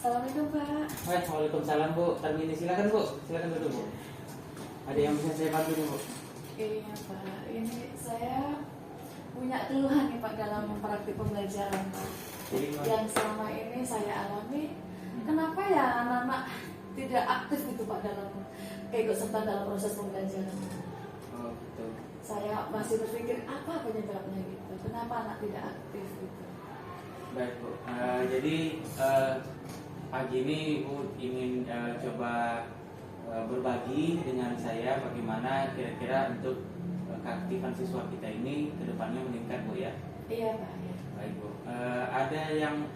Assalamualaikum Pak. Waalaikumsalam Bu. Termini silakan Bu. Silakan duduk Bu. Ada yang bisa saya bantu nih Bu? Iya Pak, ini saya punya keluhan nih Pak dalam praktik pembelajaran Pak. Jadi Yang selama ini saya alami, kenapa ya anak-anak tidak aktif gitu Pak dalam keikut serta dalam proses pembelajaran. Oh gitu. Saya masih berpikir apa penyebabnya gitu. Kenapa anak tidak aktif gitu. Baik Bu. Jadi pagi ini Ibu ingin coba berbagi dengan saya bagaimana kira-kira untuk keaktifan siswa kita ini kedepannya meningkat Bu ya. Iya Pak. Ya. Baik Bu. Ada yang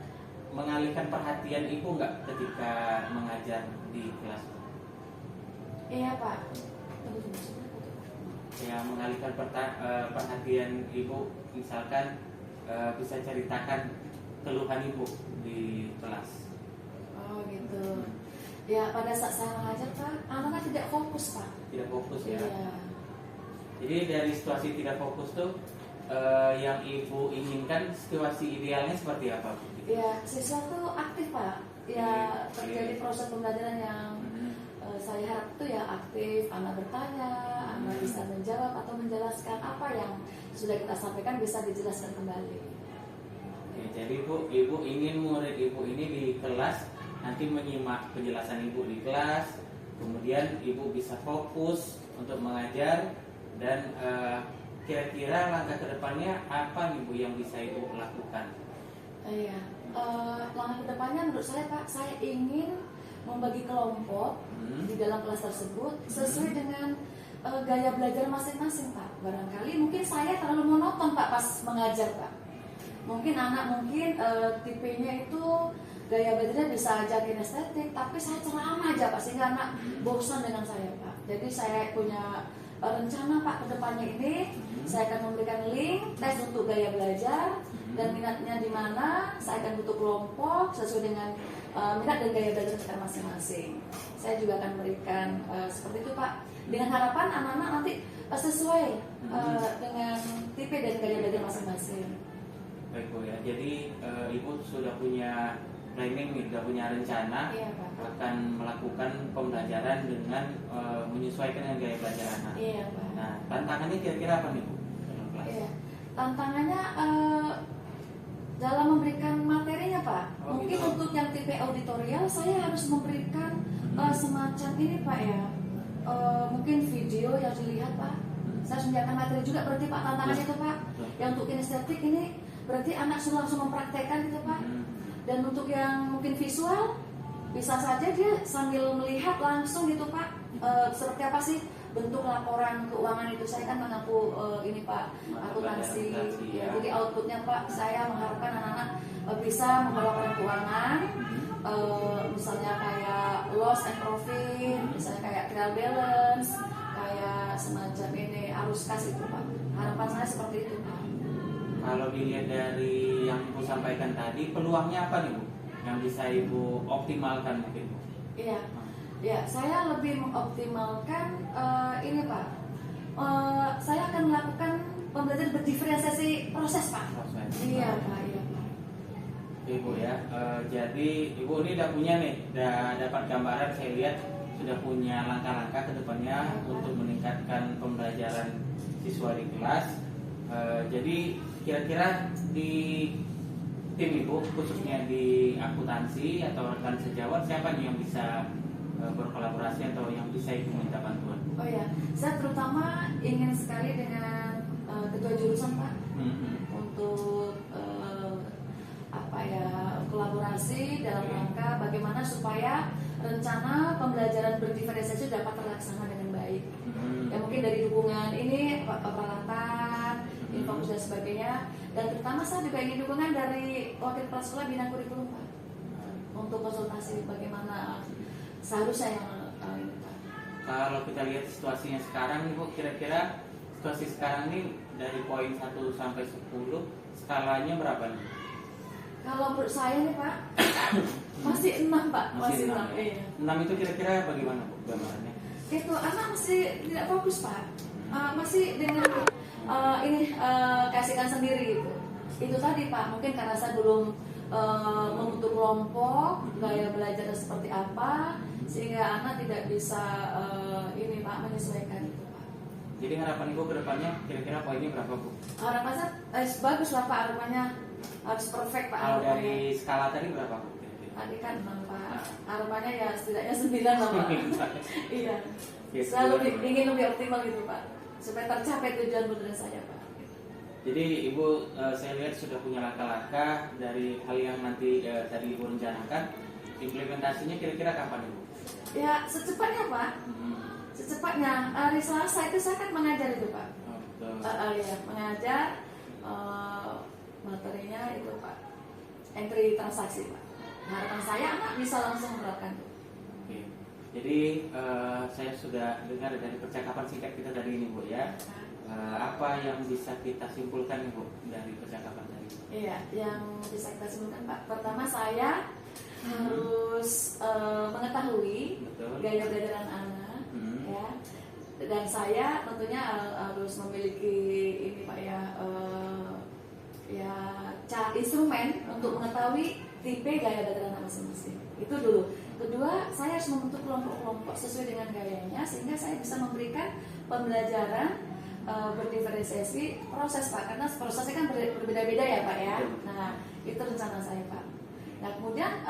mengalihkan perhatian Ibu nggak ketika mengajar di kelas? Iya Pak. Tunggu sebentar. Yang mengalihkan perhatian Ibu, misalkan bisa ceritakan keluhan Ibu di kelas. Oh gitu. Ya pada saat saya mengajar Pak, anak-anak tidak fokus Pak. Tidak fokus ya. Iya. Jadi dari situasi tidak fokus tuh yang Ibu inginkan situasi idealnya seperti apa Bu? Ya, siswa tuh aktif Pak. Ya, terjadi proses pembelajaran yang saya harap itu ya aktif, anak bertanya, anak bisa menjawab atau menjelaskan apa yang sudah kita sampaikan bisa dijelaskan kembali. Oke, jadi Bu, Ibu ingin murid Ibu ini di kelas nanti menyimak penjelasan Ibu di kelas, kemudian Ibu bisa fokus untuk mengajar dan kira-kira langkah kedepannya apa nih Bu yang bisa Ibu lakukan? Iya, langkah kedepannya menurut saya Pak, saya ingin membagi kelompok di dalam kelas tersebut sesuai dengan gaya belajar masing-masing Pak. Barangkali mungkin saya terlalu monoton Pak pas mengajar Pak. Mungkin anak tipenya itu gaya belajarnya bisa aja kinestetik, tapi saya ceramah aja Pak sehingga anak bosan dengan saya Pak. Jadi saya punya rencana Pak kedepannya ini saya akan memberikan link tes untuk gaya belajar dan minatnya di mana. Saya akan bentuk kelompok sesuai dengan minat dan gaya belajar kita masing-masing. Saya juga akan memberikan seperti itu Pak, dengan harapan anak-anak nanti sesuai dengan tipe dan gaya belajar masing-masing. Baik Bu ya, jadi Ibu sudah punya planning nih, sudah punya rencana Iya, Pak. akan melakukan pembelajaran dengan menyesuaikan dengan gaya belajar anak. Iya Pak. Nah, tantangannya kira-kira apa nih Bu dalam kelas? Iya. Tantangannya dalam memberikan materinya Pak. Oh, Mungkin gitu. untuk yang tipe auditorial saya harus memberikan semacam ini Pak ya. Mungkin video yang dilihat Pak. Saya harus menyediakan materi juga berarti Pak tantangannya itu Pak. Yang untuk kinestetik ini berarti anak sudah langsung mempraktekkan gitu Pak. Dan untuk yang mungkin visual bisa saja dia sambil melihat langsung gitu Pak. Seperti apa sih bentuk laporan keuangan itu. Saya kan mengaku ini Pak akuntansi ya. Jadi outputnya Pak, saya mengharapkan anak-anak bisa membuat laporan keuangan, misalnya kayak loss and profit, misalnya kayak trial balance, kayak semacam ini arus kas itu Pak. Harapan saya seperti itu Pak. Kalau dilihat dari yang Ibu sampaikan tadi, peluangnya apa nih Bu yang bisa Ibu optimalkan mungkin Bu? Iya. Ya, saya lebih mengoptimalkan ini Pak. Saya akan melakukan pembelajaran berdiferensiasi proses Pak. Proses. Iya Pak, iya Pak. Ibu ya, jadi Ibu ini udah punya nih, udah dapat gambaran saya lihat sudah punya langkah-langkah ke depannya untuk meningkatkan pembelajaran siswa di kelas. Jadi kira-kira di tim Ibu khususnya di akuntansi atau rekan sejawat siapa nih yang bisa berkolaborasi atau yang bisa Ibu minta bantuan? Oh ya, saya terutama ingin sekali dengan ketua jurusan Pak untuk kolaborasi dalam rangka bagaimana supaya rencana pembelajaran berdiferensiasi dapat terlaksana dengan baik. Ya mungkin dari dukungan ini peralatan, info dan sebagainya, dan terutama saya juga ingin dukungan dari wakil kepala sekolah bidang kurikulum Pak untuk konsultasi bagaimana seharusnya yang ini Pak. Kalau kita lihat situasinya sekarang Ibu, kira-kira situasi sekarang ini dari poin 1 sampai 10 skalanya berapa nih? Kalau menurut saya nih Pak masih 6 Pak, masih 6. Iya. 6 itu kira-kira bagaimana Bu gambarannya? Itu anak masih tidak fokus Pak, masih dengan kasihkan sendiri gitu. Itu tadi Pak, mungkin karena saya belum membentuk kelompok, gaya belajarnya seperti apa, sehingga anak tidak bisa ini Pak menyesuaikan itu Pak. Jadi harapan Ibu ke depannya kira-kira poinnya berapa Bu? Harapannya bagus lah Pak, harapannya harus perfect Pak. Kalau Harapannya. dari skala tadi berapa Bu? Kira-kira? Tadi kan 6 Pak, harapannya ya setidaknya 9 lah Pak. Iya. Yes, Selalu ingin lebih optimal gitu Pak, supaya tercapai tujuan beneran saya Pak. Jadi Ibu saya lihat sudah punya langkah-langkah dari hal yang nanti tadi Ibu rencanakan. Implementasinya kira-kira kapan Ibu? Ya secepatnya Pak, secepatnya. Hari Selasa itu saya kan mengajar itu Pak. Oh, betul. Ya, mengajar materinya itu Pak, entry transaksi Pak. Harapan saya anak bisa langsung menerapkan itu. Oke. Jadi saya sudah dengar dari percakapan singkat kita tadi ini Bu ya. Apa yang bisa kita simpulkan Bu dari percakapan tadi? Iya, yang bisa kita simpulkan Pak. Pertama saya harus mengetahui Betul. gaya belajar anak, ya. Dan saya tentunya harus memiliki ini Pak ya, instrumen untuk mengetahui tipe gaya belajar anak masing-masing. Itu dulu. Kedua, saya harus membentuk kelompok-kelompok sesuai dengan gayanya sehingga saya bisa memberikan pembelajaran berdiferensiasi proses Pak, karena prosesnya kan berbeda-beda ya Pak ya. Nah itu rencana saya Pak. Nah kemudian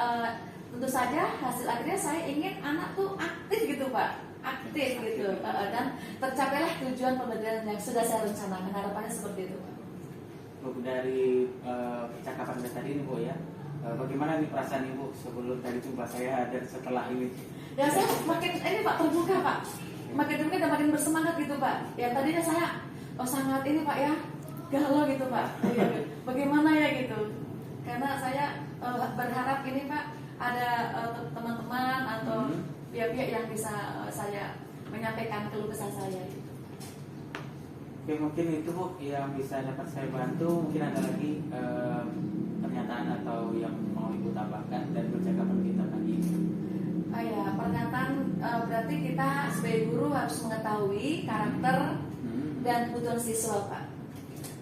tentu saja hasil akhirnya saya ingin anak tuh aktif gitu Pak, aktif gitu, dan tercapailah tujuan pembelajaran yang sudah saya rencanakan. Harapannya seperti itu Pak. Bu, dari percakapan kita tadi ini Bu ya, bagaimana nih perasaan Ibu sebelum tadi jumpa saya dan setelah ini? Ya saya makin ini Pak terbuka Pak, makin terbuka dan makin bersemangat gitu Pak. Ya tadinya saya sangat ini Pak ya, galau gitu Pak. Ya, bagaimana ya gitu? Karena saya berharap ini Pak ada teman-teman atau pihak-pihak yang bisa saya menyampaikan keluh kesah saya. Gitu. Oke, mungkin itu Bu yang bisa dapat saya bantu. Mungkin ada lagi pernyataan atau yang mau Ibu tambahkan dari percakapan kita tadi. Ya, pernyataan berarti kita sebagai guru harus mengetahui karakter dan kebutuhan siswa Pak.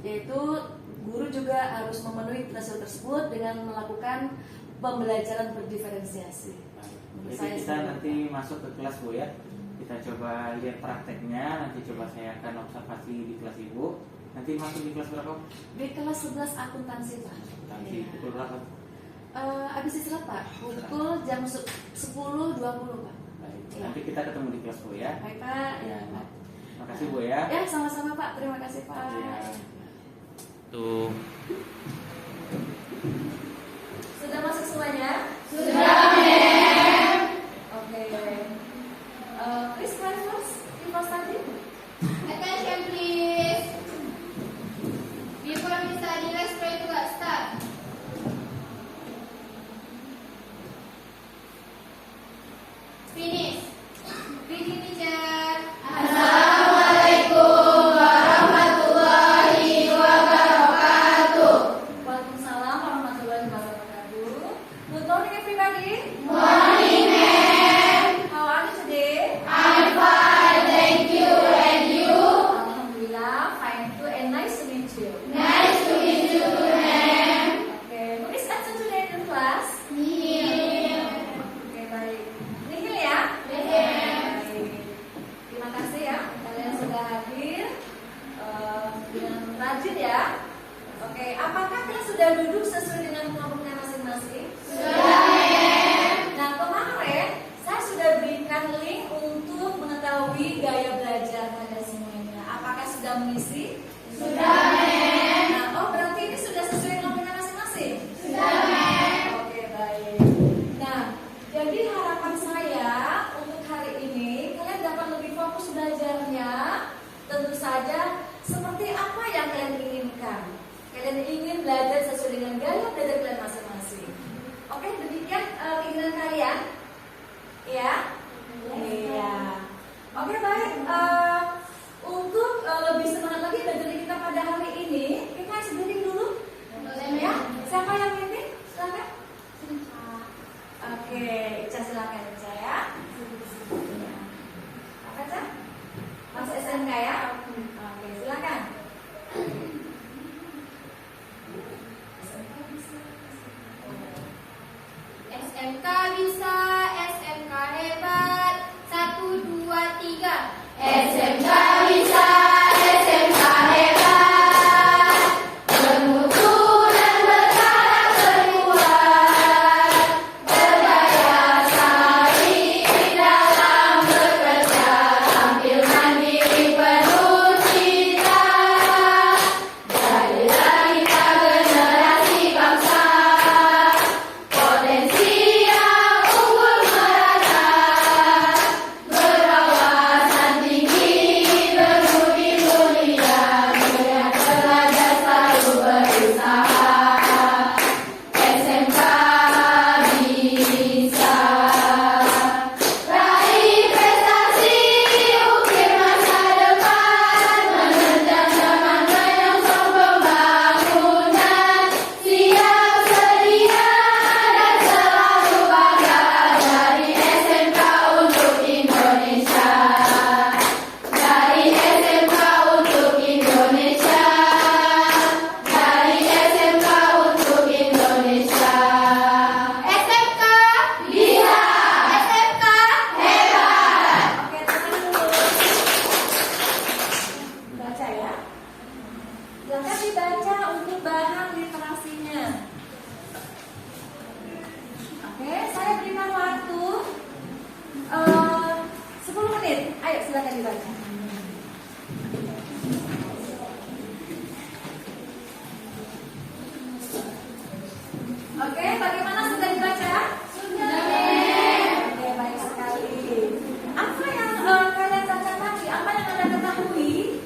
Yaitu guru juga harus memenuhi kebutuhan tersebut dengan melakukan pembelajaran berdiferensiasi. Jadi kita nanti masuk ke kelas Bu ya. Kita coba lihat prakteknya. Nanti coba saya akan observasi di kelas Ibu. Nanti masuk di kelas berapa? Di kelas 11 akuntansi Pak. Nanti pukul berapa? Habis istirahat Pak, pukul jam 10.20 Pak. Baik. Ya. Nanti kita ketemu di kelas Bu ya. Baik Pak. Ya, Pak. Terima kasih Bu ya. Ya sama-sama Pak, terima kasih Pak. Ya. Tuh. Sudah masuk semuanya? Sudah, Mem. Oke. Please try first, keep study. Attention please. Before we study, let's try to start. Finish. Reading teacher. Assalamualaikum warahmatullahi wabarakatuh. Waalaikumsalam warahmatullahi wabarakatuh. Good morning everybody. Morning, ma'am. How are you today? I'm fine, thank you. And you? Alhamdulillah, fine too, and nice to meet you. Nice to meet you, ma'am. Okay, who is absent today in class? Neil. Oke, baik. Nihil ya? Yes, ma'am. Baik. Terima kasih ya, kalian sudah hadir dengan rajin ya. Oke, apakah kalian sudah duduk sesuai dengan kelompoknya masing-masing? Sudah, ma'am. SMK bisa, SMK hebat. 1, 2, 3. SMK bisa, SMK hebat. Bermutu dan berkarakter kuat. Berdaya saing dalam bekerja. Tampil mandiri penuh cita. Jadilah kita generasi bangsa. Potensi yang unggul merata. Berwawasan tinggi, berbudi mulia. Melihat pelajar selalu berusaha. SMK bisa raih prestasi, ukir masa depan. Menerjang zaman menyongsong pembangunan. Siap sedia dan selalu bangga dari SMK untuk Indonesia. Dari SMK untuk Indonesia. Dari SMK untuk Indonesia. SMK bisa, SMK hebat. Oke, teman dulu. Baca ya. Silakan dibaca untuk bahan literasinya. Oke, saya berikan waktu 10 menit. Ayo silakan dibaca. Oke, bagaimana sudah dibaca? Sudah. Oke, baik sekali. Apa yang kalian baca tadi? Apa yang Anda ketahui?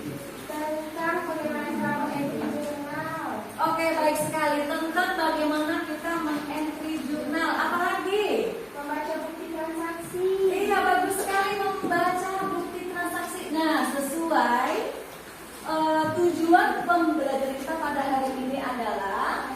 Tentang bagaimana cara mengedit jurnal. Oke, baik sekali. Tentang bagaimana kita mengentry jurnal. Apalagi? Membaca bukti transaksi. Iya, bagus sekali membaca bukti transaksi. Nah, sesuai tujuan pembelajaran kita pada hari ini adalah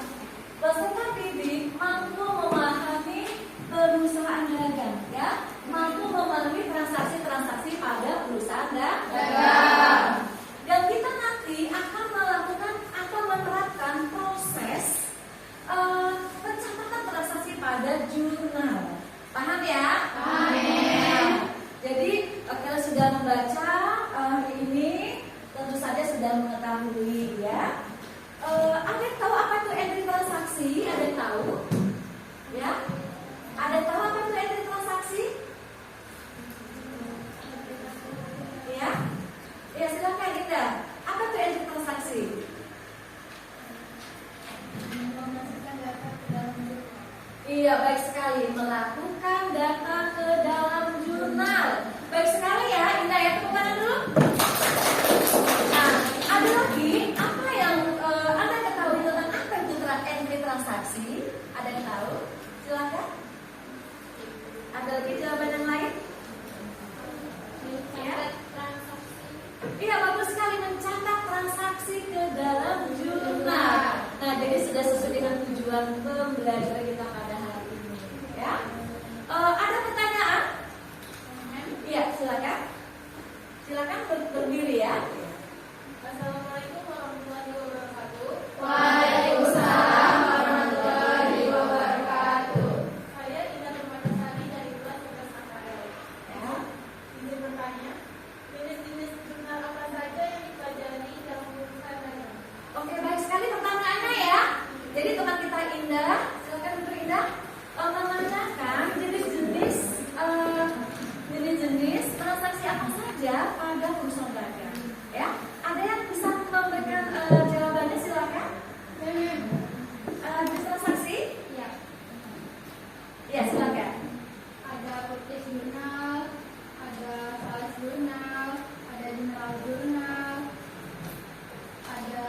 peserta didik mampu memahami perusahaan dagang, ya, mampu memahami transaksi-transaksi pada perusahaan dagang. Dan kita nanti akan melakukan atau menerapkan proses pencatatan transaksi pada jurnal. Paham ya? Paham. Jadi kalau sudah membaca hari ini, tentu saja sudah mengetahui ya. Ada yang tahu apa itu entry transaksi? Ada yang tahu? Ya? Ada yang tahu apa itu entry transaksi? Ya? Ya, silakan Ida. Apa itu entry transaksi? Memasukkan data ke dalam jurnal. Iya, baik sekali. Melakukan data ke dalam jurnal. Baik sekali ya, Indah ya. Tepuk tangan dulu. Nah, ada lagi. Apa yang Anda ketahui tentang apa itu entry transaksi? Ada yang tahu? Silakan. Ada lagi jawaban yang lain? Ya. Transaksi. Iya, bagus sekali mencatat transaksi ke dalam jurnal. Nah, jadi sudah sesuai dengan tujuan pembelajaran kita pada hari ini. Ya. Ada pertanyaan? Iya, silakan. Silakan berdiri ya. Assalamualaikum warahmatullahi wabarakatuh. Waalaikumsalam warahmatullahi wabarakatuh. Saya Indah Permatasari dari kelas 11 AKL. Ya. Izin bertanya, jenis-jenis jurnal apa saja yang dipelajari dalam jurusan dagang? Oke, baik sekali pertanyaannya ya. Jadi teman kita Indah, silakan Ibu Indah menanyakan jenis-jenis transaksi apa saja pada perusahaan dagang. Ya, ada yang bisa memberikan jawabannya silakan. Jenis transaksi? Ya, Ya, silakan. ada purchase jurnal, ada sales jurnal, ada general jurnal, ada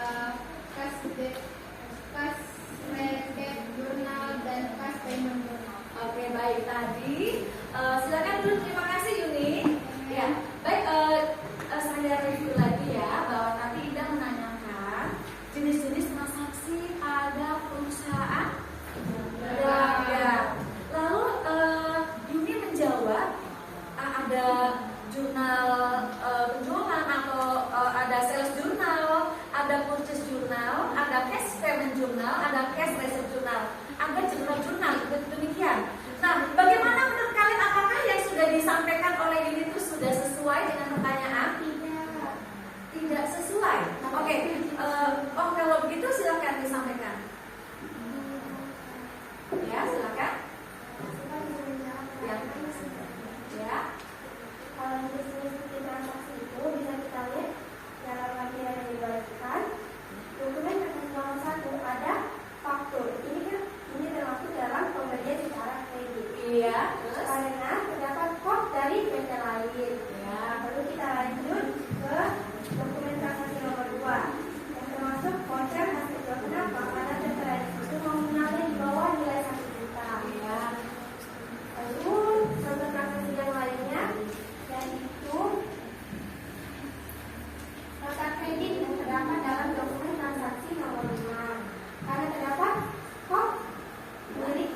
cash credit jurnal, dan cash payment jurnal. Oke, baik tadi. Silakan dulu. Terima kasih Yuni. Ya, baik. Saya review lagi ya bahwa tadi Ida menanyakan jenis-jenis transaksi pada perusahaan dagang. Lalu Yuni menjawab ada jurnal penjualan atau ada sales jurnal, ada purchase jurnal, ada cash payment jurnal, ada cash receipt jurnal, ada general jurnal, demikian. Nah,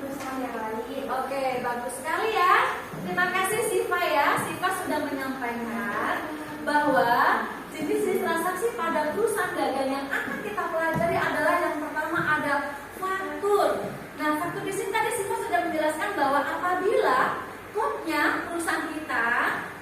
perusahaan yang lain. Oke, bagus sekali ya. Terima kasih Siva ya. Siva sudah menyampaikan bahwa jenis-jenis transaksi pada perusahaan dagang yang akan kita pelajari adalah yang pertama ada faktur. Nah, faktur di sini tadi Siva sudah menjelaskan bahwa apabila kodnya perusahaan kita,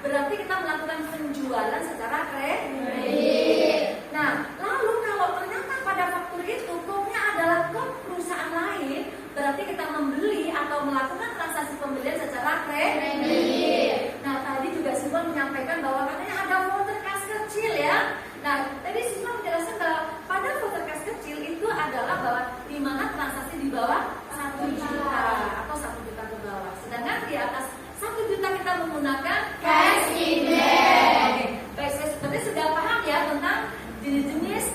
berarti kita melakukan penjualan secara kredit. Nah, lalu kalau ternyata pada faktur itu kodnya adalah kod perusahaan lain, berarti kita membeli atau melakukan transaksi pembelian secara kredit. Nah, tadi juga Siva menyampaikan bahwa katanya ada voter cash kecil ya. Nah, tadi Siva menjelaskan bahwa pada voter cash kecil itu adalah bahwa di mana transaksi di bawah 1 juta atau 1 juta ke bawah. Sedangkan di atas 1 juta kita menggunakan cash in bank. Oke, baik, saya seperti sudah paham ya tentang jenis-jenis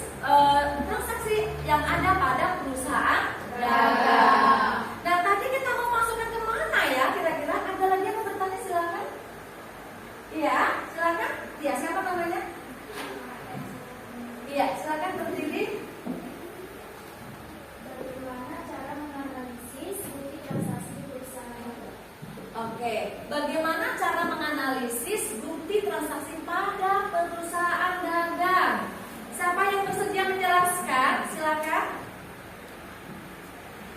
transaksi yang ada pada perusahaan dagang. Nah, tadi kita mau masukkan ke mana ya? Kira-kira ada lagi yang mau bertanya, silakan. Iya, silakan. Iya, siapa namanya? Iya, silakan berdiri. Bagaimana cara menganalisis bukti transaksi perusahaan? Oke, bagaimana cara menganalisis bukti transaksi pada perusahaan dagang? Siapa yang bersedia menjelaskan? Silakan.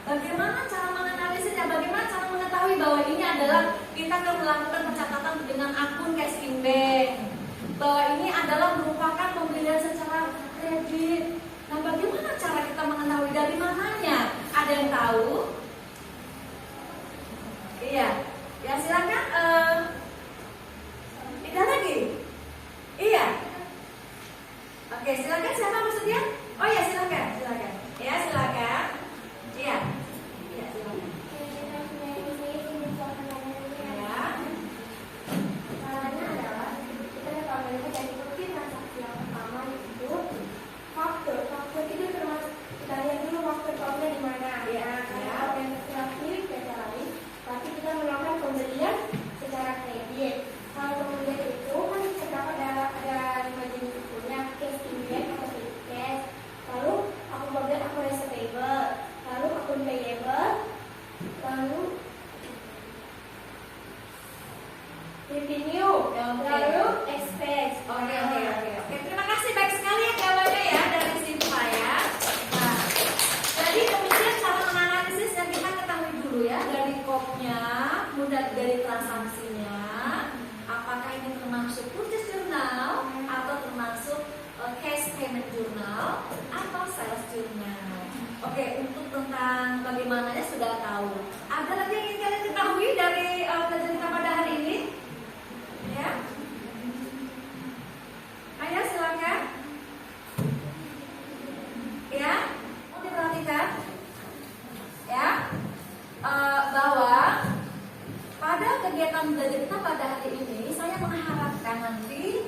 Bagaimana cara menganalisisnya? Bagaimana cara mengetahui bahwa ini adalah kita akan melakukan pencatatan dengan akun cash in bank, bahwa ini adalah merupakan pembelian secara kredit. Nah, bagaimana cara kita mengetahui, dari mananya? Ada yang tahu? Iya, ya silakan. Tidak lagi? Iya. Oke, silakan. Siapa bersedia? Oh ya, silakan, silakan. Ya, silakan. Iya. Iya, silakan. Ya. Caranya adalah kita dapat melihat dari bukti transaksi yang pertama itu faktur. Faktur itu termasuk kita lihat dulu faktur-fakturnya di mana. Ya, Kalau yang terakhir kita lain, berarti kita melakukan pembelian secara kredit. Kalau pembelian itu kan terdapat ada 5 jenis bukunya, cash in bank atau credit cash. Lalu akun pembelian, akun receivable, lalu akun payable, lalu revenue, lalu expense. Oke. Terima kasih, baik sekali ya jawabannya ya dari Siva ya. Nah, jadi kemudian cara menganalisis yang kita ketahui dulu ya, dari kodnya, kemudian dari transaksinya, apakah ini termasuk purchase journal atau termasuk cash payment journal atau sales journal. Oke, untuk tentang bagaimananya sudah tahu. Ada lagi yang ingin kalian ketahui dari pelajaran kita pada hari ini? Ya. Ayo silakan. Ya, mau diperhatikan. Ya, bahwa pada kegiatan belajar kita pada hari ini, saya mengharapkan nanti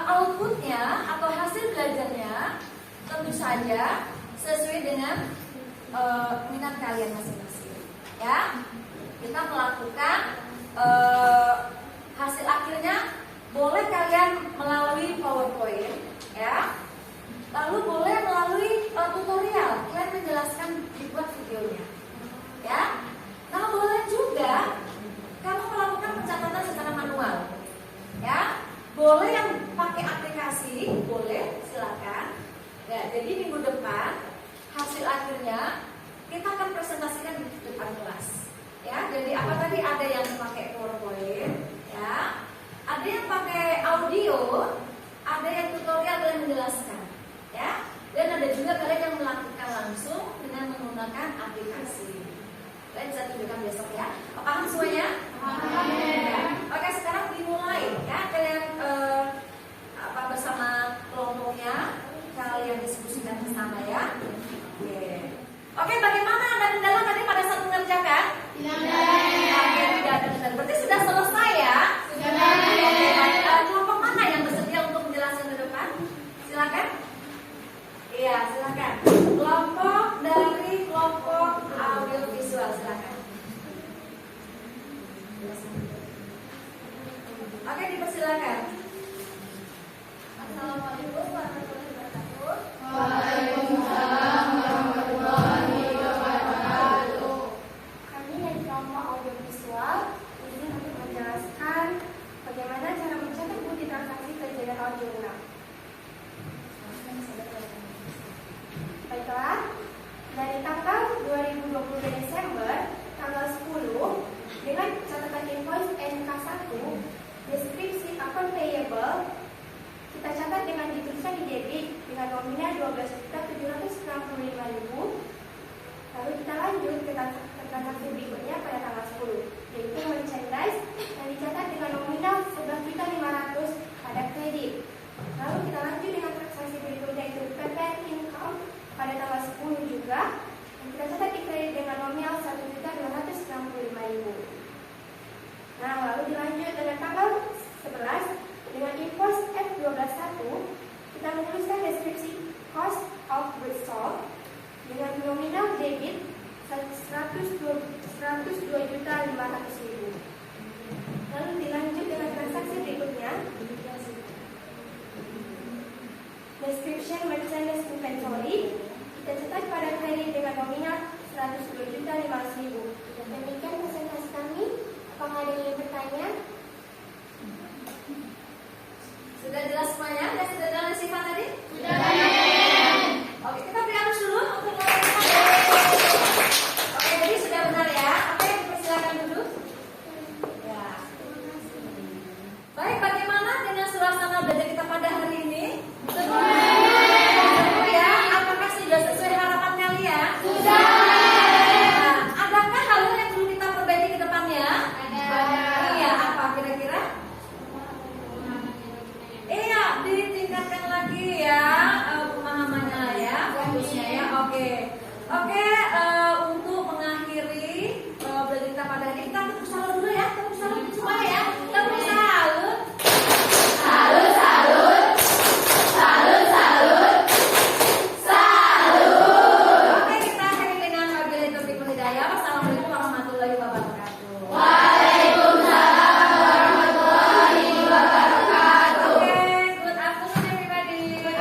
outputnya atau hasil belajarnya tentu saja sesuai dengan minat kalian masing-masing. Ya, kita melakukan hasil akhirnya boleh kalian melalui PowerPoint, ya. Lalu boleh melalui tutorial, kalian menjelaskan dibuat videonya, ya. Nah, boleh juga kamu melakukan pencatatan secara manual, ya. Boleh yang pakai aplikasi, boleh, silakan. Ya, jadi minggu depan hasil akhirnya kita akan presentasikan di depan kelas, ya. Jadi apa tadi, ada yang pakai PowerPoint, ya. Ada yang pakai audio, ada yang tutorial kalian menjelaskan, ya. Dan ada juga kalian yang melakukan langsung dengan menggunakan aplikasi. Kalian bisa tunjukkan besok ya. Paham semuanya? Paham. Ya. Oke, sekarang dimulai ya. Kalian bersama kelompoknya kalian diskusikan bersama ya. Oke, bagaimana ada kendala tadi pada saat mengerjakan? Tidak ada kendala. Berarti sudah selesai ya? Sudah. Kelompok mana yang bersedia untuk menjelaskan ke depan? Silakan. Iya, silakan. Kelompok dari kelompok audio visual, silakan. Oke, dipersilakan. Assalamualaikum warahmatullahi wabarakatuh. Waalaikumsalam warahmatullahi wabarakatuh. 102.500.000. Lalu dilanjut dengan transaksi berikutnya. Description Merchandise Inventory kita cetak pada kredit dengan nominal 102.500.000. Demikian presentasi kami. Apakah ada yang ingin bertanya? Sudah jelas semuanya? Dan sudah jelas sifat tadi? Sudah. Oke, kita beri aplaus dulu untuk Oke, jadi sudah benar ya. Oke, persilakan duduk. Ya. Baik, bagaimana dengan suasana belajar kita pada hari ini? Seru ya? Apakah sudah sesuai harapan kalian? Sudah. Nah, adakah hal yang perlu kita perbaiki ke depannya? Ada. Iya, apa kira-kira? Iya, ditingkatkan lagi ya pemahamannya ya, bagusnya ya. Oke, untuk mengakhiri belajar kita pada hari ini, kita tepuk salut dulu ya, tepuk salut semuanya ya, tepuk salut. Salut, salut, salut, salut, salut. Oke, kita akhiri dengan wabillahi taufiq wal hidayah. Wassalamualaikum warahmatullahi wabarakatuh. Waalaikumsalam warahmatullahi wabarakatuh. Oke, good afternoon everybody. Kita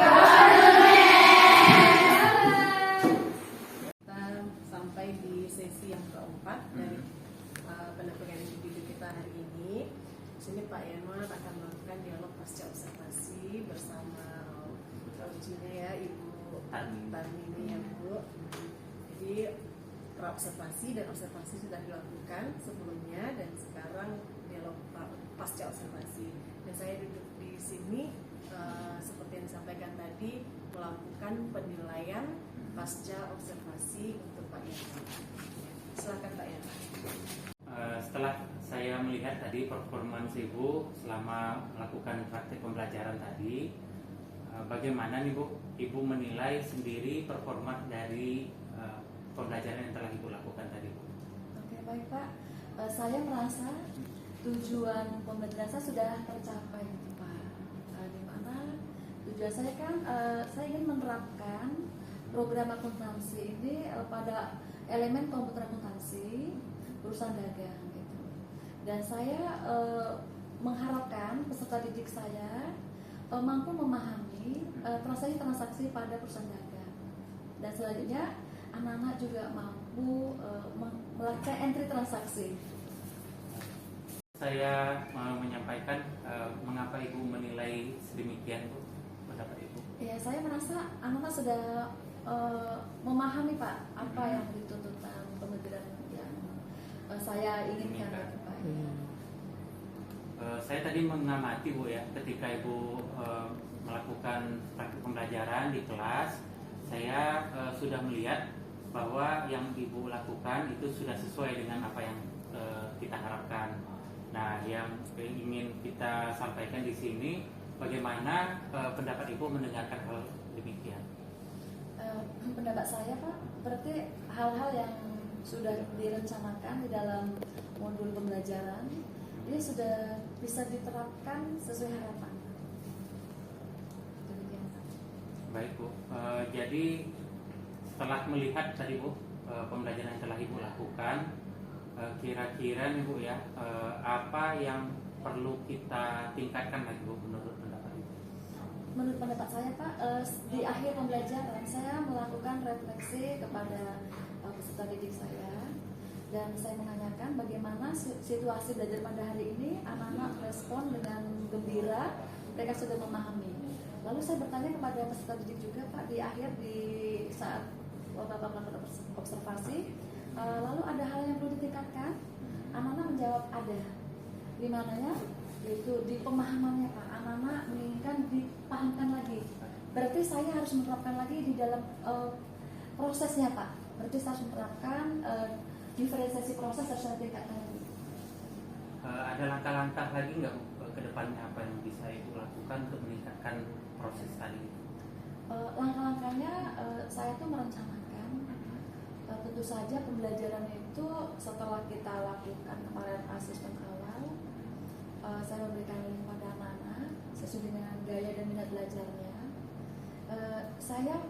sampai di sesi yang keempat dari pendampingan individu kita hari ini. Di sini Pak Yanuar akan melakukan dialog pasca observasi bersama coachnya ya Ibu Tarmini ya Bu. Jadi praobservasi dan observasi sudah dilakukan sebelumnya dan sekarang dialog pasca observasi. Dan saya duduk di sini seperti yang disampaikan tadi melakukan penilaian pasca observasi untuk Pak Yanuar. Silakan Pak Yanuar. Setelah saya melihat tadi performance Ibu selama melakukan praktik pembelajaran tadi, bagaimana nih Bu, Ibu menilai sendiri performa dari pembelajaran yang telah Ibu lakukan tadi Bu? Oke, baik Pak. Saya merasa tujuan pembelajaran saya sudah tercapai Pak. Di mana tujuan saya kan saya ingin menerapkan program akuntansi ini pada elemen komputer akuntansi perusahaan dagang gitu. Dan saya mengharapkan peserta didik saya mampu memahami transaksi-transaksi pada perusahaan dagang. Dan selanjutnya anak-anak juga mampu melakukan entry transaksi. Saya mau menyampaikan mengapa Ibu menilai sedemikian Bu, pendapat Ibu? Ya, saya merasa anak-anak sudah memahami Pak apa yang dituntut pembelajaran yang saya inginkan Pak. Saya tadi mengamati Bu ya, ketika Ibu melakukan praktik pembelajaran di kelas, saya sudah melihat bahwa yang Ibu lakukan itu sudah sesuai dengan apa yang kita harapkan. Nah, yang ingin kita sampaikan di sini, bagaimana pendapat Ibu mendengarkan hal demikian? Pendapat saya Pak, berarti hal-hal yang sudah direncanakan di dalam modul pembelajaran ini sudah bisa diterapkan sesuai harapan. Demikian Pak. Baik Bu, jadi setelah melihat tadi Bu pembelajaran yang telah Ibu lakukan, kira-kira nih Bu ya, apa yang perlu kita tingkatkan lagi Bu menurut pendapat Ibu? Menurut pendapat saya Pak, di akhir pembelajaran saya melakukan refleksi kepada peserta didik saya dan saya menanyakan bagaimana situasi belajar pada hari ini. Anak-anak respon dengan gembira, mereka sudah memahami. Lalu saya bertanya kepada peserta didik juga Pak, di akhir di saat Bapak melakukan observasi, lalu ada hal yang perlu ditingkatkan? Anak-anak menjawab ada. Di mananya? Yaitu di pemahamannya Pak. Anak-anak menginginkan dipahamkan lagi. Berarti saya harus menerapkan lagi di dalam prosesnya Pak. Berarti saya harus menerapkan diferensiasi proses harus saya tingkatkan lagi. Ada langkah-langkah lagi nggak ke depannya apa yang bisa Ibu lakukan untuk meningkatkan proses tadi? Langkah-langkahnya saya tuh merencanakan tentu saja pembelajaran itu setelah kita lakukan kemarin asesmen awal, saya memberikan link pada anak-anak sesuai dengan gaya dan minat belajarnya. Saya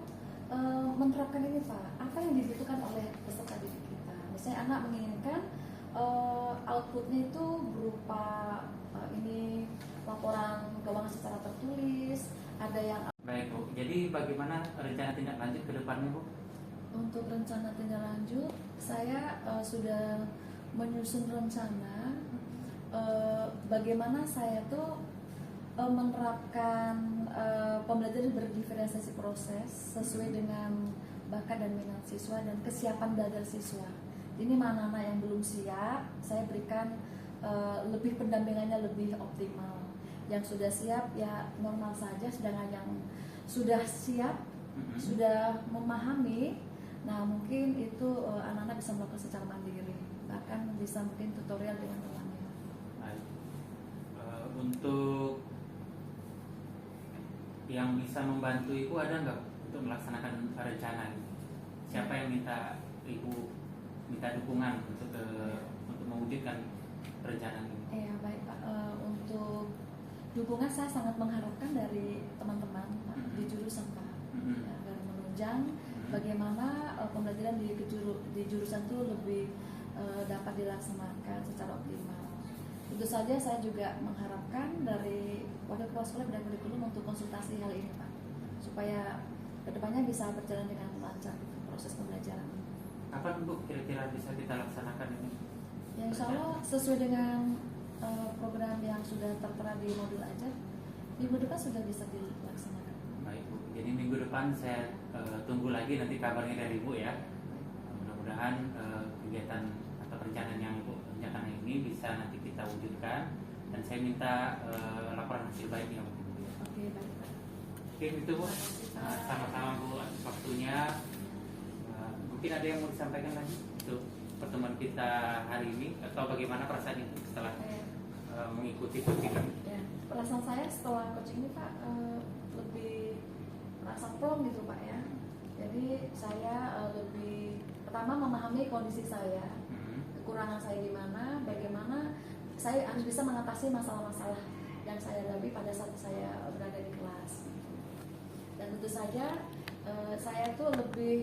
menerapkan ini Pak, apa yang dibutuhkan oleh peserta didik kita. Misalnya anak menginginkan outputnya itu berupa ini laporan keuangan secara tertulis, ada yang Baik Bu, jadi bagaimana rencana tindak lanjut ke depannya Bu? untuk rencana tindak lanjut saya sudah menyusun rencana bagaimana saya tuh menerapkan pembelajaran berdiferensiasi proses sesuai dengan bakat dan minat siswa dan kesiapan belajar siswa. Ini mana anak yang belum siap, saya berikan lebih pendampingannya lebih optimal. Yang sudah siap ya normal saja, sedangkan yang sudah siap, sudah memahami, nah mungkin itu anak-anak bisa melakukan secara mandiri, bahkan bisa mungkin tutorial dengan temannya. Baik. Untuk yang bisa membantu Ibu ada nggak untuk melaksanakan rencana ini? Siapa yang minta dukungan untuk mewujudkan rencana ini? Iya baik Pak. Untuk dukungan saya sangat mengharapkan dari teman-teman Pak, di jurusan Pak, ya, agar menunjang bagaimana pembelajaran di jurusan itu lebih dapat dilaksanakan secara optimal. Tentu saja saya juga mengharapkan dari Wakil Kepala Sekolah Bidang Kurikulum untuk konsultasi hal ini Pak, supaya kedepannya bisa berjalan dengan lancar proses pembelajaran. Kapan Bu kira-kira bisa kita laksanakan ini? Ya, insya Allah sesuai dengan program yang sudah tertera di modul ajar, minggu depan sudah bisa dilaksanakan. Baik Bu, jadi minggu depan saya tunggu lagi nanti kabarnya dari Ibu ya. Mudah-mudahan kegiatan atau perencanaan yang Ibu rencanakan ini bisa nanti kita wujudkan, dan saya minta laporan hasil baiknya untuk Ibu. Oke baik Pak. Oke itu Bu, sama-sama Bu atas waktunya. Mungkin ada yang mau disampaikan lagi untuk pertemuan kita hari ini, atau bagaimana perasaan Ibu setelah mengikuti coaching ini? Ya, perasaan saya setelah coaching ini Pak lebih merasa plong gitu Pak ya. Jadi saya lebih pertama memahami kondisi saya, kekurangan saya di mana, bagaimana saya harus bisa mengatasi masalah-masalah yang saya hadapi pada saat saya berada di kelas. Dan tentu saja saya itu lebih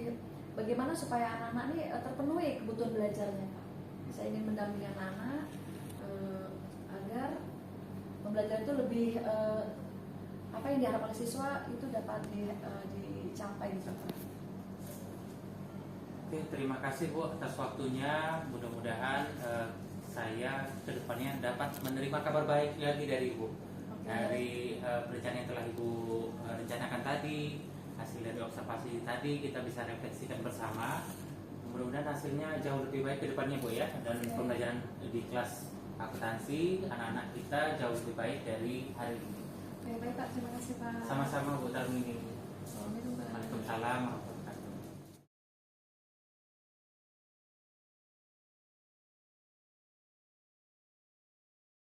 bagaimana supaya anak-anak ini terpenuhi kebutuhan belajarnya Pak. Saya ingin mendampingi anak-anak agar pembelajaran itu lebih apa yang diharapkan oleh siswa itu dapat dicapai gitu Pak. Oke, terima kasih Bu atas waktunya. Mudah-mudahan saya kedepannya dapat menerima kabar baik lagi dari Ibu. Dari perencanaan yang telah Ibu rencanakan tadi, hasil dari observasi tadi kita bisa refleksikan bersama. Mudah-mudahan hasilnya jauh lebih baik ke depannya Bu ya. Dan pembelajaran di kelas akuntansi anak-anak kita jauh lebih baik dari hari ini. Oke, baik Pak, terima kasih Pak. Sama-sama Bu Tarmini. Assalamualaikum Pak. Waalaikumsalam.